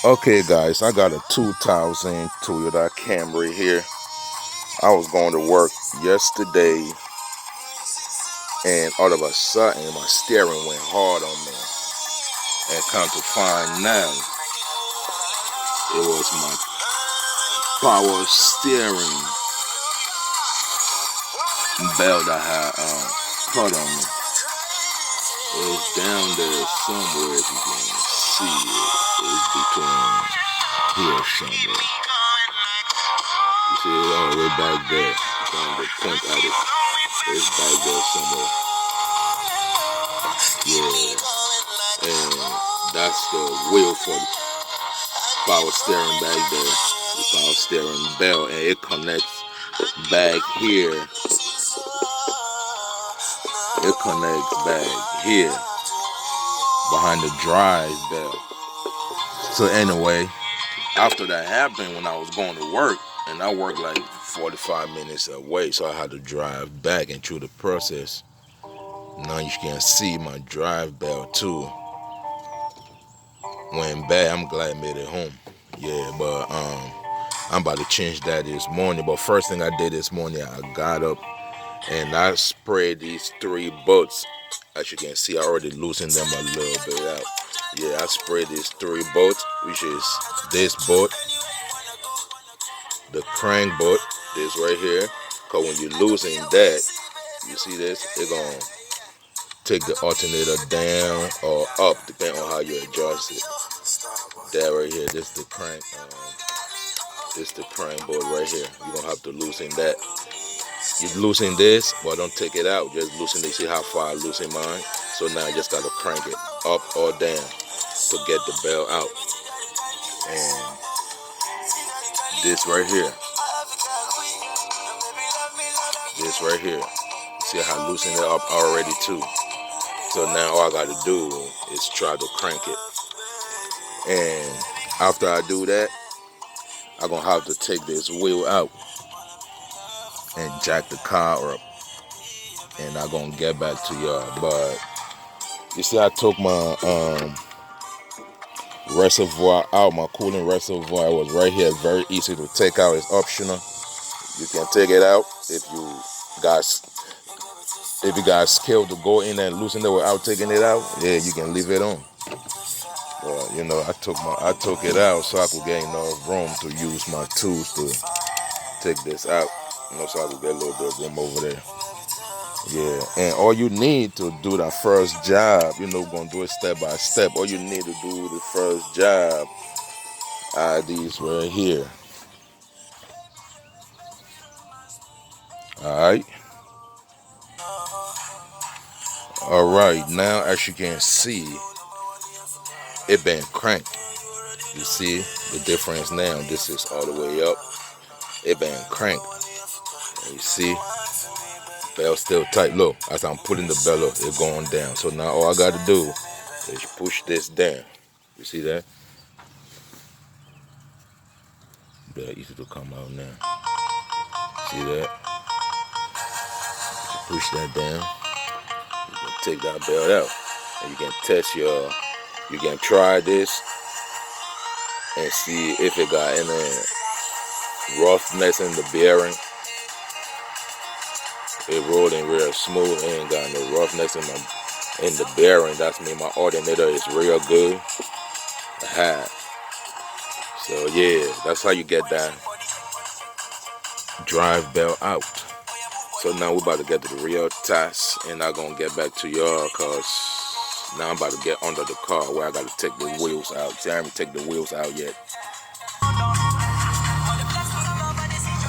Okay guys, I got a 2000 Toyota Camry here. I was going to work yesterday and all of a sudden my steering went hard on me. And come to find now, it was my power steering belt that had cut on me. It's down there somewhere if you can see it. It's between here somewhere. You see it all the way back there. Trying to point at it. It's back there somewhere. Yeah. And that's the wheel for the power steering back there. The power steering belt. And it connects back here. It connects back here behind the drive belt. So anyway, after that happened, when I was going to work, and I worked like 45 minutes away, so I had to drive back, and through the process, now you can see my drive belt too went bad. I'm glad I made it home. Yeah, but I'm about to change that this morning. But first thing I did this morning, I got up and I sprayed these 3 bolts. As you can see, I already loosened them a little bit out. Yeah, I sprayed these 3 bolts, which is this bolt, the crank bolt, this right here. Cause when you loosen that, you see this, it's gonna take the alternator down or up, depending on how you adjust it. That right here, this is the crank. This is the crank bolt right here. You're gonna have to loosen that. You loosen this, but don't take it out. Just loosen it. See how far I loosen mine? So now I just gotta crank it up or down to get the belt out. And this right here, this right here. See how I loosen it up already too. So now all I gotta do is try to crank it. And after I do that, I'm gonna have to take this wheel out and jack the car up. And I'm gonna get back to y'all. But you see, I took my reservoir out, my cooling reservoir. It was right here. Very easy to take out. It's optional. You can take it out if you got skill to go in and loosen it without taking it out. Yeah, you can leave it on. But I took it out so I could get enough room to use my tools to take this out. So I could get a little bit of room over there. Yeah, and all you need to do that first job, we're gonna do it step by step. All you need to do the first job are these right here. Alright. Alright, now as you can see, it been cranked. You see the difference now. This is all the way up. It been cranked. And you see, belt still tight. Look, as I'm putting the belt up, it's going down. So now all I gotta do is push this down. You see that? Very easy to come out now. See that? You push that down. You can take that belt out. And you can you can try this and see if it got any roughness in the bearing. It rolling real smooth. It ain't got no roughness in the bearing. That's mean my alternator is real good. So yeah, that's how you get that drive belt out. So now we're about to get to the real task, and I'm gonna get back to y'all cause now I'm about to get under the car where I gotta take the wheels out. See, I haven't taken the wheels out yet.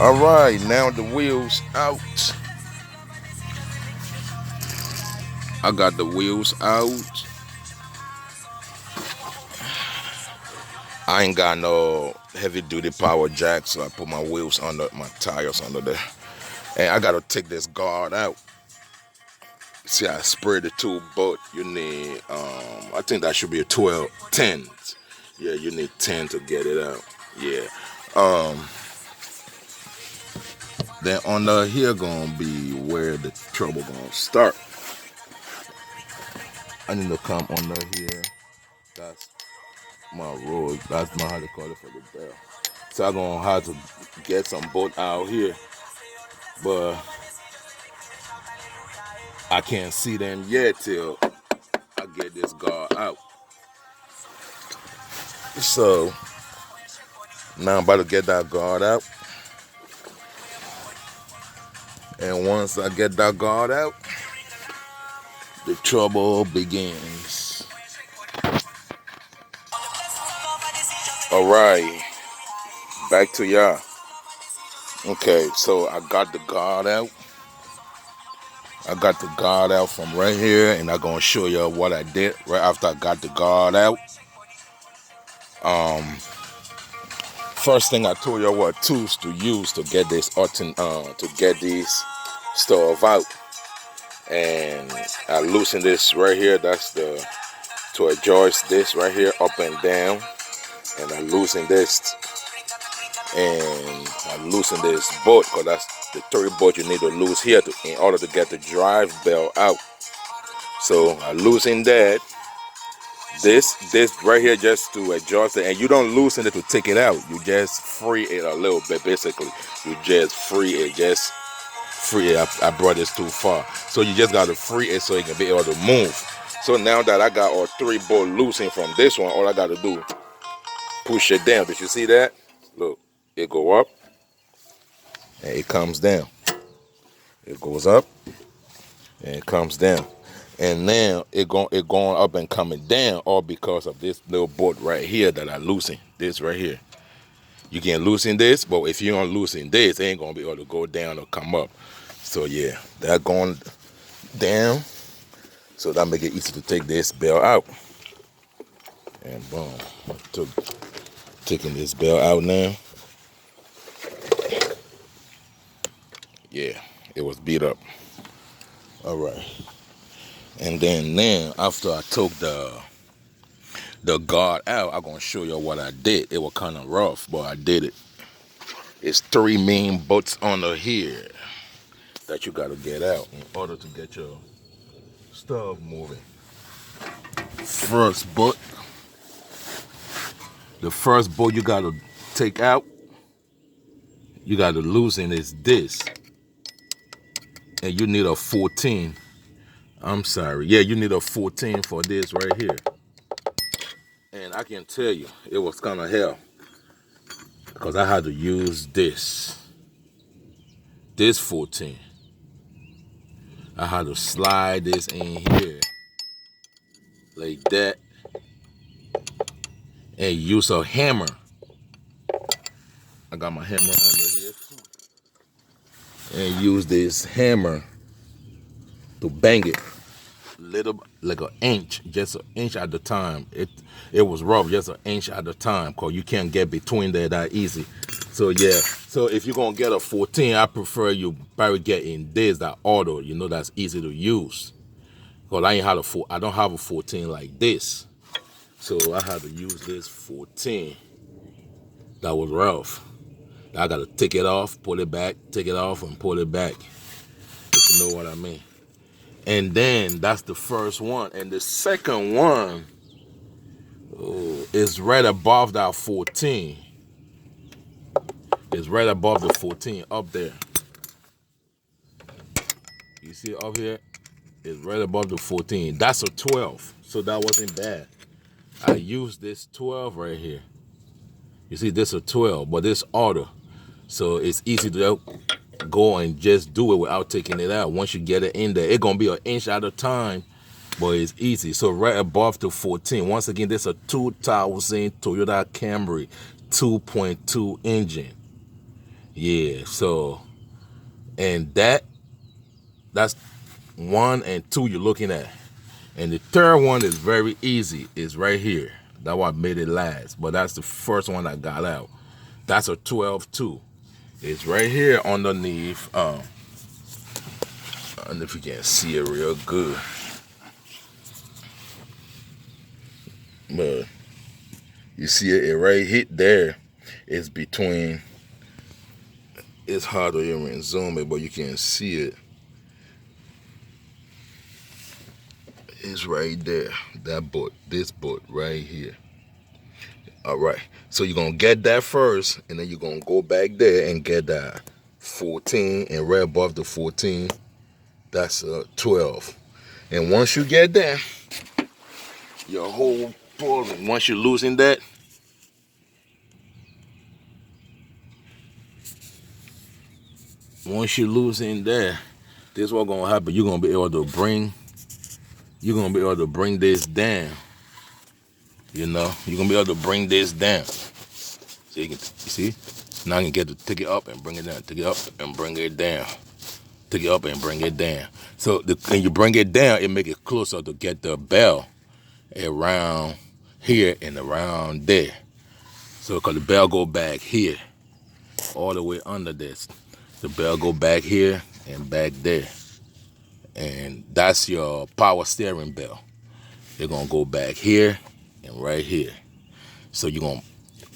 Alright, now the wheels out. I got the wheels out. I ain't got no heavy duty power jack, so I put my wheels under, my tires under there. And I gotta take this guard out. See, I sprayed the 2 bolt. You need, I think that should be a 10. Yeah, you need 10 to get it out. Yeah. Then under here gonna be where the trouble gonna start. I need to come under here. That's my road. That's my how to call it for the bell. So I'm gonna have to get some bolt out here, but I can't see them yet till I get this guard out. So now I'm about to get that guard out, and once I get that guard out, the trouble begins. All right, back to y'all. Okay, so I got the guard out. I got the guard out from right here, and I'm gonna show you what I did right after I got the guard out. First thing I told you what tools to use to get this to get these stuff out, and I loosen this right here. That's the to adjust this right here up and down, and I loosen this, and I loosen this bolt because that's the third bolt you need to loose here in order to get the drive belt out. So I loosen that. This right here just to adjust it, and you don't loosen it to take it out. You just free it a little bit. Basically, you just free it. Just free it. I brought this too far, so you just got to free it so it can be able to move. So now that I got all three bolts loosened from this one, all I got to do push it down. Did you see that? Look, it go up and it comes down. It goes up and it comes down. And now it going up and coming down, all because of this little bolt right here that I loosen. This right here. You can loosen this, but if you don't loosen this, it ain't gonna be able to go down or come up. So yeah, that going down. So that make it easy to take this belt out. And boom, taking this belt out now. Yeah, it was beat up. All right. And then now, after I took the guard out, I'm gonna show you what I did. It was kind of rough, but I did it. It's three main bolts under here that you gotta get out in order to get your stuff moving. First bolt, the first bolt you gotta take out, you gotta loosen is this, and you need a 14. I'm sorry, yeah, you need a 14 for this right here. And I can tell you, it was kind of hell because I had to use this 14. I had to slide this in here like that and use a hammer. I got my hammer under here and use this hammer to bang it little, like an inch, just an inch at a time. It was rough, just an inch at a time, because you can't get between there that easy. So yeah, so if you're gonna get a 14, I prefer you probably get in this, that auto, that's easy to use. Because I don't have a 14 like this. So I had to use this 14 that was rough. I gotta take it off, pull it back, take it off and pull it back, if you know what I mean. And then that's the first one. And the second one is right above that 14. It's right above the 14 up there. You see it up here? It's right above the 14. That's a 12. So that wasn't bad. I used this 12 right here. You see, this is a 12, but this auto. So it's easy to go and just do it without taking it out. Once you get it in there, it's gonna be an inch at a time, but it's easy. So right above the 14. Once again, this is a 2000 Toyota Camry 2.2 engine. Yeah, so, and that's 1 and 2 you're looking at. And the third one is very easy. It's right here. That's what made it last. But that's the first one I got out. That's a 12 too. It's right here underneath. I don't know if you can see it real good. But you see it right hit there. It's between. It's hard to even zoom it, but you can see it. It's right there. That bolt, this bolt right here. All right. So you're going to get that first, and then you're going to go back there and get that 14, and right above the 14, that's 12. And once you get that, your whole pulling, once you're losing that, this is what's going to happen. You're going to be able to bring this down. You're going to be able to bring this down. So you see? Now you can take it up and bring it down. Take it up and bring it down. Take it up and bring it down. So when you bring it down, it make it closer to get the bell around here and around there. So because the bell go back here, all the way under this. The bell go back here and back there. And that's your power steering bell. They're going to go back here and right here. So you're going to,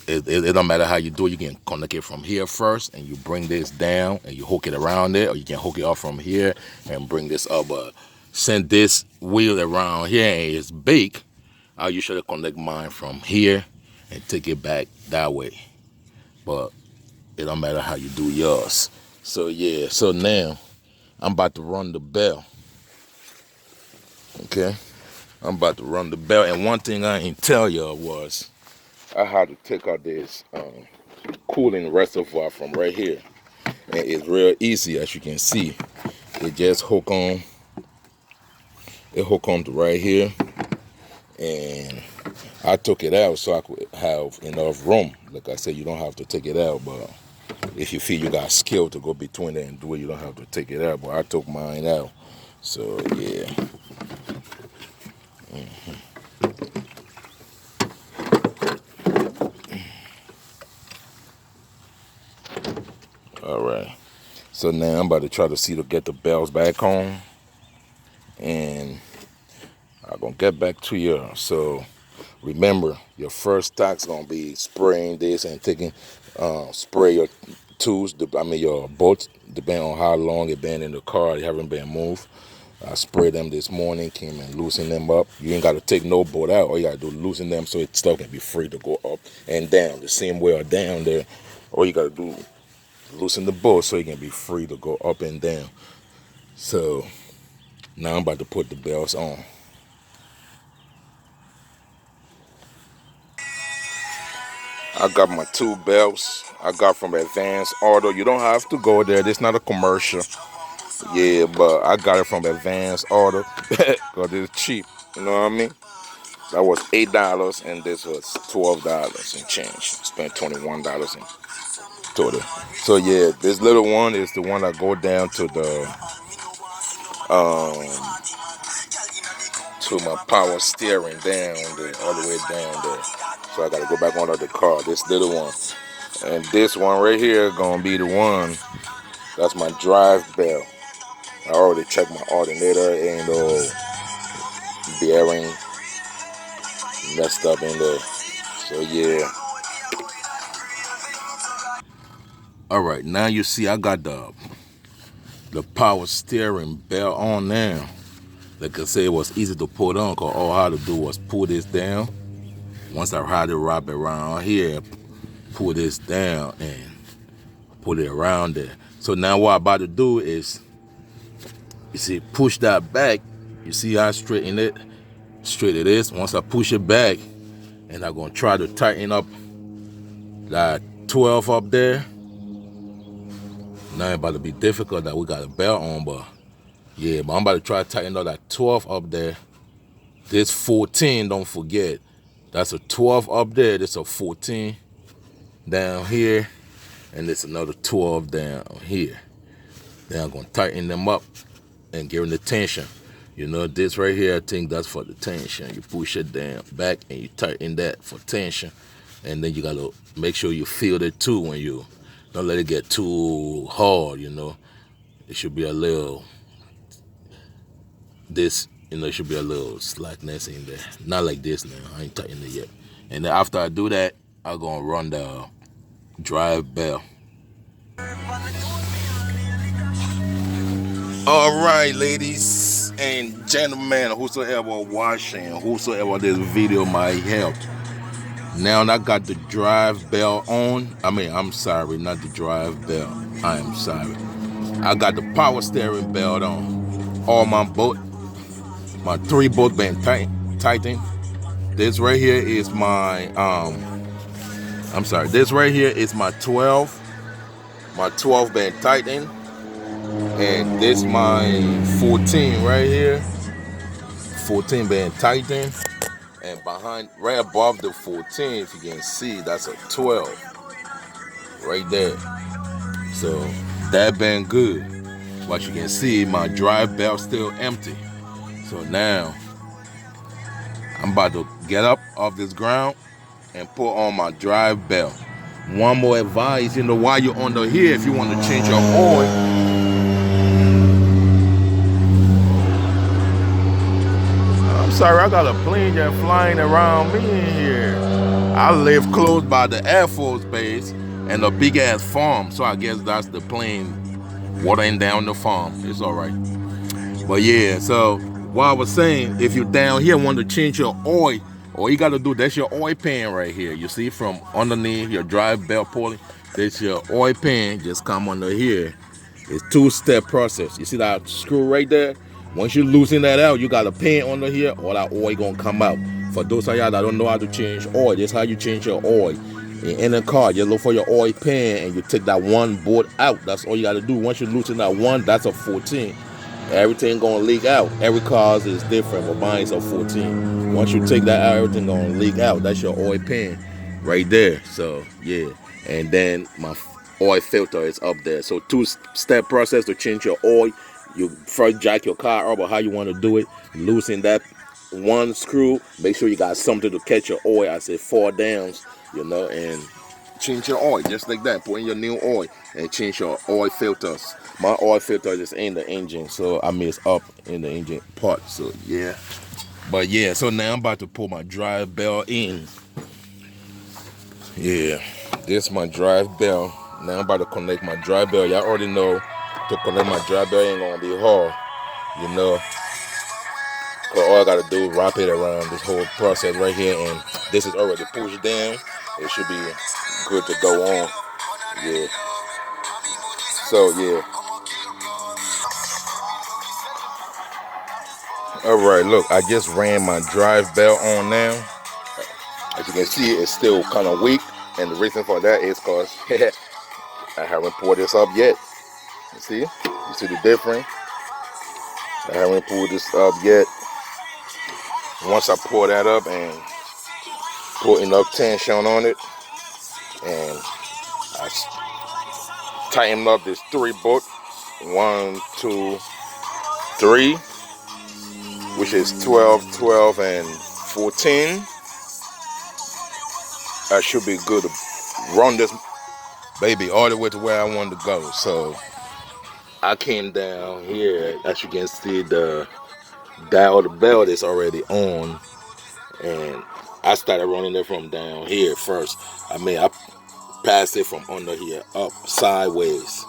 it don't matter how you do it. You can connect it from here first, and you bring this down, and you hook it around there, or you can hook it up from here and bring this up. But send this wheel around here, and it's big. I usually connect mine from here and take it back that way. But it don't matter how you do yours. So yeah, so now I'm about to run the bell. Okay, I'm about to run the bell. And one thing I didn't tell y'all was I had to take out this cooling reservoir from right here. And it's real easy, as you can see. It just hook on. It hook on to right here. And I took it out so I could have enough room. Like I said, you don't have to take it out, but if you feel you got skill to go between it and do it, you don't have to take it out. But I took mine out. So yeah. All right. So now I'm about to try to see to get the bells back on. And I'm going to get back to you. So remember, your first tack's going to be spraying this and taking, spray your tools, your bolts, depending on how long it been in the car, they haven't been moved. I sprayed them this morning, came and loosened them up. You ain't got to take no bolt out. All you got to do is loosen them so it still can be free to go up and down. The same way or down there. All you got to do loosen the bolt so it can be free to go up and down. So now I'm about to put the belts on. I got my 2 belts I got from Advanced Auto. You don't have to go there. This is not a commercial. Yeah, but I got it from Advanced Auto because it's cheap. You know what I mean? That was $8 and this was $12 and change. Spent $21 in total. So yeah, this little one is the one that go down to the to my power steering down there, all the way down there. So I gotta go back under the car. This little one. And this one right here gonna be the one. That's my drive bell. I already checked my alternator and bearing messed up in there. So yeah. All right, now you see I got the power steering bell on now. Like I said, it was easy to put on because all I had to do was pull this down. Once I had it wrap around here, pull this down and put it around there. So now what I'm about to do is, you see, push that back. You see how straight it is. Once I push it back, and I'm gonna try to tighten up that 12 up there. Now it's about to be difficult that we got a belt on, but yeah, but I'm about to try to tighten up that 12 up there. This 14, don't forget, that's a 12 up there. This a 14 down here, and there's another 12 down here. Then I'm gonna tighten them up and give them the tension. You know, this right here, I think that's for the tension. You push it down back and you tighten that for tension. And then you gotta make sure you feel it too when you don't let it get too hard, you know. It should be a little, it should be a little slackness in there. Not like this now, I ain't tightened it yet. And then after I do that, I'm gonna run the drive bell. All right, ladies and gentlemen, whosoever watching, whosoever this video might help. Now I got the drive bell on. I mean, I'm sorry, not the drive bell. I am sorry. I got the power steering belt on. All my 3 bolt band tighten. This right here is my I'm sorry. This right here is my 12 band tighten, and this my 14 right here. 14 band tighten, and behind, right above the 14, if you can see, that's a 12 right there. So that been good. But you can see my drive belt still empty. So now I'm about to get up off this ground and put on my drive belt. One more advice, while you're under here, if you want to change your oil, I'm sorry, I got a plane just flying around me in here. I live close by the Air Force Base and a big ass farm, so I guess that's the plane watering down the farm. It's all right. But yeah, so what I was saying, if you're down here want to change your oil, all you got to do, that's your oil pan right here. You see from underneath your drive belt pulley, that's your oil pan. Just come under here. It's 2-step process. You see that screw right there? Once you loosen that out, you got a pan under here, all that oil gonna come out. For those of y'all that don't know how to change oil, this is how you change your oil. In the car, you look for your oil pan and you take that one bolt out. That's all you gotta do. Once you loosen that one, that's a 14. Everything gonna leak out. Every car is different, but mine's a 14. Once you take that out, everything gonna leak out. That's your oil pan right there. So yeah, and then my oil filter is up there. So 2-step process to change your oil. You first jack your car up, or how you want to do it. Loosen that one screw. Make sure you got something to catch your oil. I said 4 downs, and change your oil just like that. Put in your new oil and change your oil filters. My oil filter is in the engine, so I mean it's up in the engine part. So yeah, but yeah. So now I'm about to pull my drive bell in. Yeah, this is my drive bell. Now I'm about to connect my drive bell. Y'all already know to connect my drive bell ain't gonna be hard, Cause all I gotta do is wrap it around this whole process right here, and this is already pushed down. It should be good to go on. Yeah. So yeah. All right. Look, I just ran my drive bell on now. As you can see, it's still kind of weak, and the reason for that is cause I haven't poured this up yet. You see? You see the difference? I haven't pulled this up yet. Once I pour that up and put enough tension on it, and I tighten up this 3 bolt, 1, 2, 3, which is 12, 12, and 14. I should be good to run this baby all the way to where I want to go. So I came down here. As you can see, the dial, the belt is already on, and I started running it from down here first. I passed it from under here up sideways.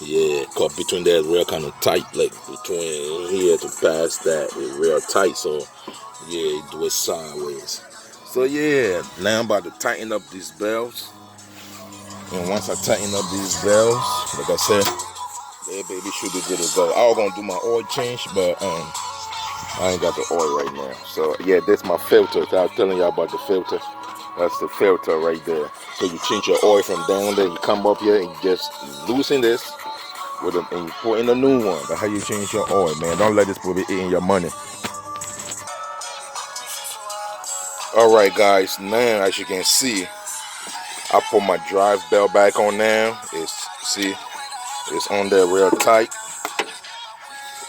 Yeah, cause between there is real kind of tight. Like between here to pass that is real tight. So yeah, do it sideways. So yeah, now I'm about to tighten up these belts. And once I tighten up these belts, like I said, yeah, baby, should be good to go. I was gonna do my oil change, but I ain't got the oil right now. So yeah, this my filter. So I was telling y'all about the filter. That's the filter right there. So you change your oil from down there. You come up here and you just loosen this with them, and you put in a new one. That's how you change your oil, man. Don't let this boy be eating your money. All right, guys. Now, as you can see, I put my drive belt back on now. It's on there real tight.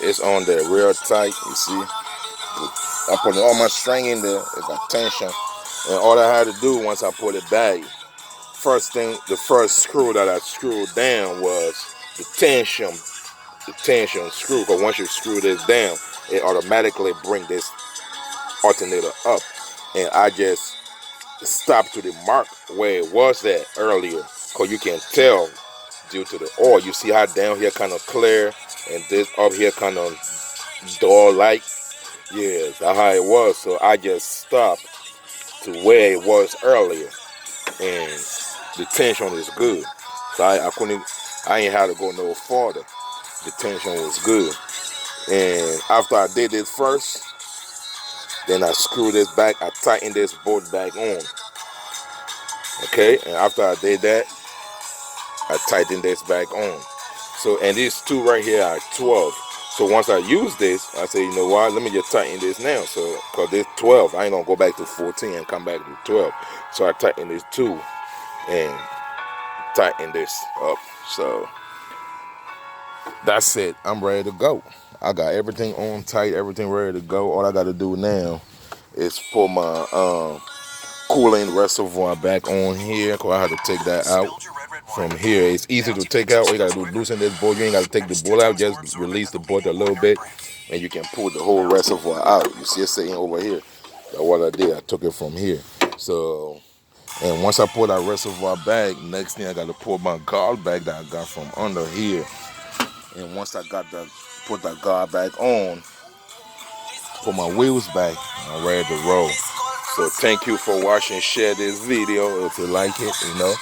It's on there real tight. You see, I put all my string in there. It got tension, and all I had to do once I put it back, the first screw that I screwed down was the tension screw. Because once you screw this down, it automatically bring this alternator up, and I just stopped to the mark where it was at earlier. Because you can tell due to the oil. You see how down here kind of clear, and this up here kind of dull light. Yeah, that's how it was. So I just stopped to where it was earlier, and the tension is good. So I ain't had to go no farther. The tension was good. And after I did this first, then I screw this back, I tighten this bolt back on. Okay, and after I did that, I tighten this back on. So, and these two right here are 12. So once I use this, I say, you know what, let me just tighten this now. So, because this 12, I ain't gonna go back to 14 and come back to 12. So I tighten this 2 and tighten this up. So that's it. I'm ready to go. I got everything on tight, everything ready to go. All I got to do now is put my coolant reservoir back on here, because I have to take that out from here. It's easy to take out. All you got to do is loosen this bolt. You ain't got to take the bolt out. Just release the bolt a little bit, and you can pull the whole reservoir out. You see it sitting over here. That's what I did. I took it from here. So, and once I pull that reservoir back, next thing I got to pull my guard back that I got from under here. And once I got put that guard back on, put my wheels back, I'm ready to roll. So thank you for watching. Share this video if you like it. You know,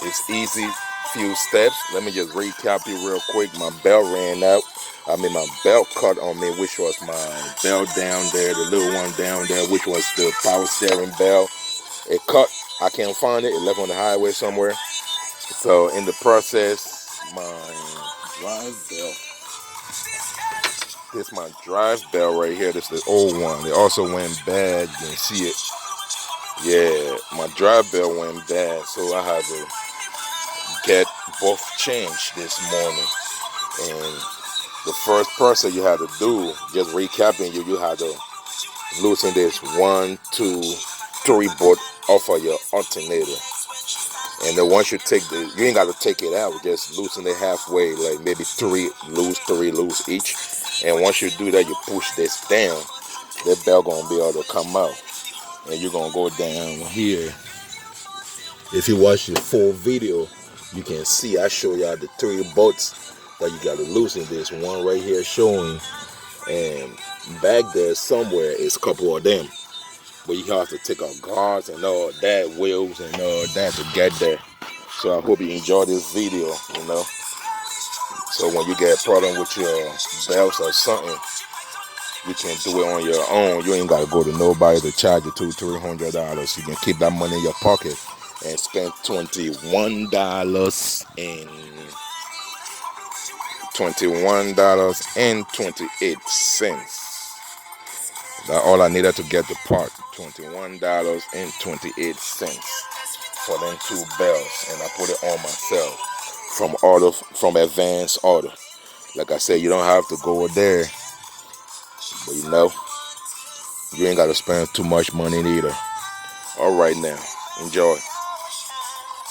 it's easy, few steps. Let me just recap you real quick. My belt ran out. My belt cut on me, which was my belt down there, the little one down there, which was the power steering belt. It cut. I can't find it. It left on the highway somewhere. So in the process, my drive belt. This is my drive belt right here. This is the old one. It also went bad. You can see it. Yeah, my drive belt went bad, so I had to get both changed this morning. And the first process you had to do, just recapping you had to loosen this 1, 2, 3 bolt off of your alternator. And then once you you ain't got to take it out, just loosen it halfway, like maybe 3 loose each. And once you do that, you push this down, that belt gonna be able to come out. And you're gonna go down here. If you watch the full video, you can see I show y'all the 3 bolts that you gotta loosen. This one right here showing, and back there somewhere is a couple of them. But you have to take out guards and all that, wheels and all that to get there. So I hope you enjoy this video, you know. So when you get a problem with your belts or something, you can do it on your own. You ain't got to go to nobody to charge you $200-$300. You can keep that money in your pocket and spend $21.28. That's all I needed to get the part. $21.28 for them 2 belts, and I put it on myself from advance order. Like I said, you don't have to go there, but you know, you ain't got to spend too much money either. All right now, enjoy.